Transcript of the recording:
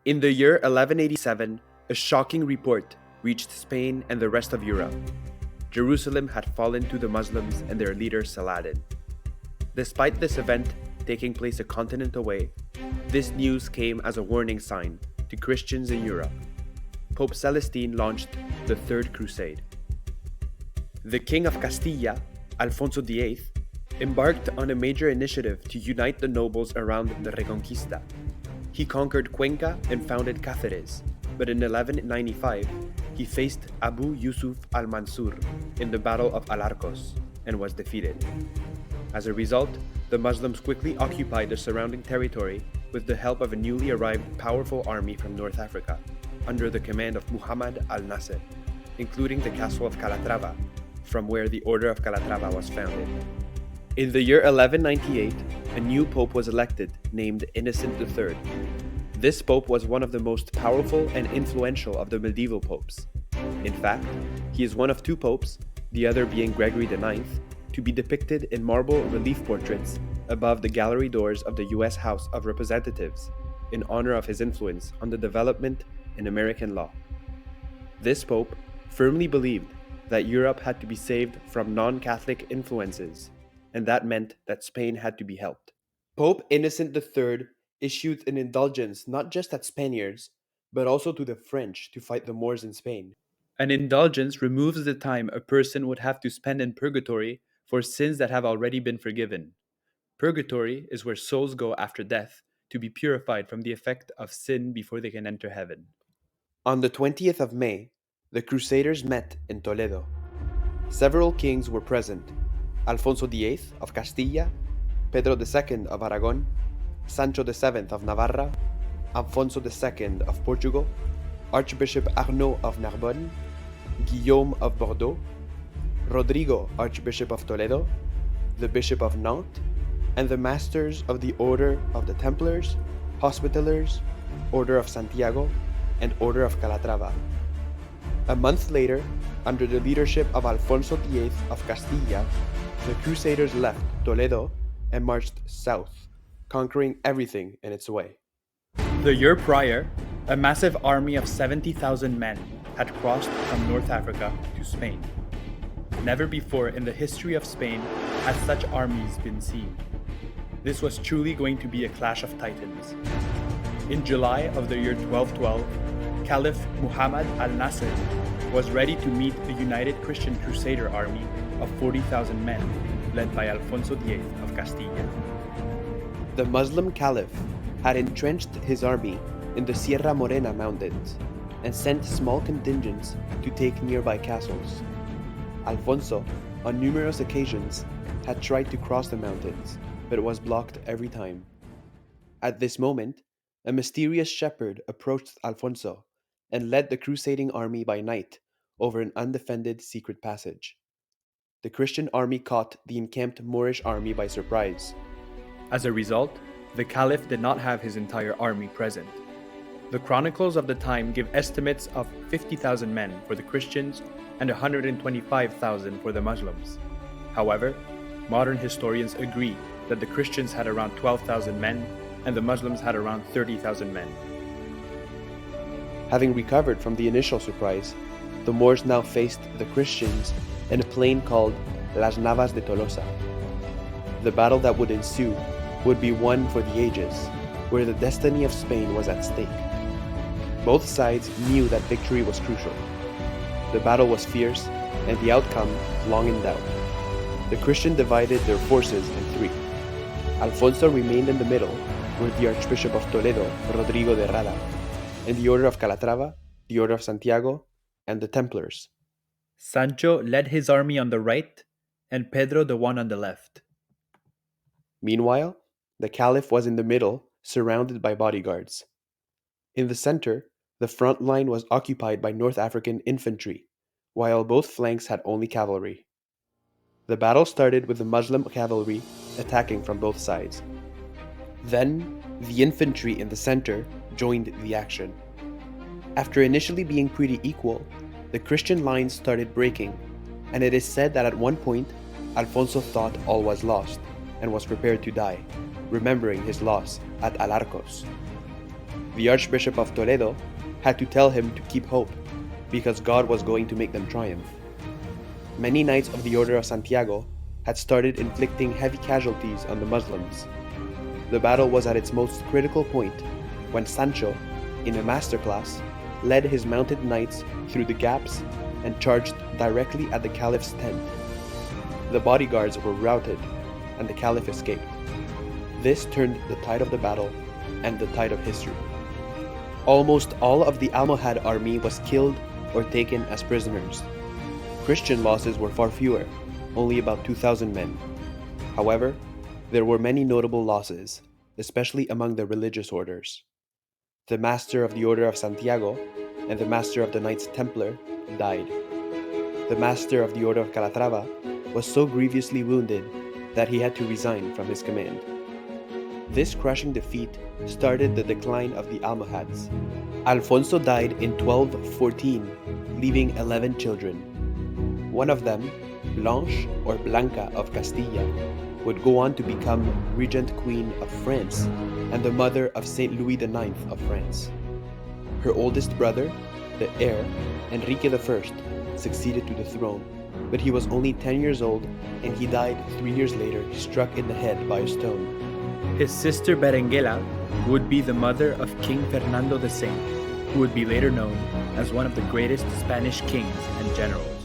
In the year 1187, a shocking report reached Spain and the rest of Europe. Jerusalem had fallen to the Muslims and their leader Saladin. Despite this event taking place a continent away, this news came as a warning sign to Christians in Europe. Pope Celestine launched the Third Crusade. The King of Castilla, Alfonso VIII, embarked on a major initiative to unite the nobles around the Reconquista. He conquered Cuenca and founded Cáceres, but in 1195, he faced Abu Yusuf al-Mansur in the Battle of Alarcos and was defeated. As a result, the Muslims quickly occupied the surrounding territory with the help of a newly arrived powerful army from North Africa, under the command of Muhammad al-Nasir, including the castle of Calatrava, from where the Order of Calatrava was founded. In the year 1198, a new pope was elected, named Innocent III. This pope was one of the most powerful and influential of the medieval popes. In fact, he is one of two popes, the other being Gregory IX, to be depicted in marble relief portraits above the gallery doors of the U.S. House of Representatives, in honor of his influence on the development in American law. This pope firmly believed that Europe had to be saved from non-Catholic influences, and that meant that Spain had to be helped. Pope Innocent III issued an indulgence not just at Spaniards, but also to the French to fight the Moors in Spain. An indulgence removes the time a person would have to spend in purgatory for sins that have already been forgiven. Purgatory is where souls go after death to be purified from the effect of sin before they can enter heaven. On the 20th of May, the Crusaders met in Toledo. Several kings were present: Alfonso VIII of Castilla, Pedro II of Aragon, Sancho VII of Navarra, Alfonso II of Portugal, Archbishop Arnaud of Narbonne, Guillaume of Bordeaux, Rodrigo, Archbishop of Toledo, the Bishop of Nantes, and the Masters of the Order of the Templars, Hospitallers, Order of Santiago, and Order of Calatrava. A month later, under the leadership of Alfonso VIII of Castilla, the Crusaders left Toledo and marched south, conquering everything in its way. The year prior, a massive army of 70,000 men had crossed from North Africa to Spain. Never before in the history of Spain had such armies been seen. This was truly going to be a clash of titans. In July of the year 1212, Caliph Muhammad al-Nasir was ready to meet a united Christian Crusader army of 40,000 men, led by Alfonso VIII of Castilla. The Muslim Caliph had entrenched his army in the Sierra Morena mountains and sent small contingents to take nearby castles. Alfonso, on numerous occasions, had tried to cross the mountains, but was blocked every time. At this moment, a mysterious shepherd approached Alfonso and led the crusading army by night over an undefended secret passage. The Christian army caught the encamped Moorish army by surprise. As a result, the Caliph did not have his entire army present. The chronicles of the time give estimates of 50,000 men for the Christians and 125,000 for the Muslims. However, modern historians agree that the Christians had around 12,000 men and the Muslims had around 30,000 men. Having recovered from the initial surprise, the Moors now faced the Christians in a plain called Las Navas de Tolosa. The battle that would ensue would be one for the ages, where the destiny of Spain was at stake. Both sides knew that victory was crucial. The battle was fierce, and the outcome long in doubt. The Christians divided their forces in three. Alfonso remained in the middle, with the Archbishop of Toledo, Rodrigo de Rada, and the Order of Calatrava, the Order of Santiago, and the Templars. Sancho led his army on the right, and Pedro the one on the left. Meanwhile, the Caliph was in the middle, surrounded by bodyguards. In the center, the front line was occupied by North African infantry, while both flanks had only cavalry. The battle started with the Muslim cavalry attacking from both sides. Then, the infantry in the center joined the action. After initially being pretty equal, the Christian lines started breaking, and it is said that at one point, Alfonso thought all was lost and was prepared to die, remembering his loss at Alarcos. The Archbishop of Toledo had to tell him to keep hope, because God was going to make them triumph. Many knights of the Order of Santiago had started inflicting heavy casualties on the Muslims. The battle was at its most critical point when Sancho, in a masterclass, led his mounted knights through the gaps and charged directly at the Caliph's tent. The bodyguards were routed, and the Caliph escaped. This turned the tide of the battle and the tide of history. Almost all of the Almohad army was killed or taken as prisoners. Christian losses were far fewer, only about 2,000 men. However, there were many notable losses, especially among the religious orders. The Master of the Order of Santiago and the Master of the Knights Templar died. The Master of the Order of Calatrava was so grievously wounded that he had to resign from his command. This crushing defeat started the decline of the Almohads. Alfonso died in 1214, leaving 11 children. One of them, Blanche or Blanca of Castilla, would go on to become Regent Queen of France and the mother of Saint Louis IX of France. Her oldest brother, the heir, Enrique I, succeeded to the throne, but he was only 10 years old and he died 3 years later, struck in the head by a stone. His sister Berenguela would be the mother of King Fernando the Saint, who would be later known as one of the greatest Spanish kings and generals.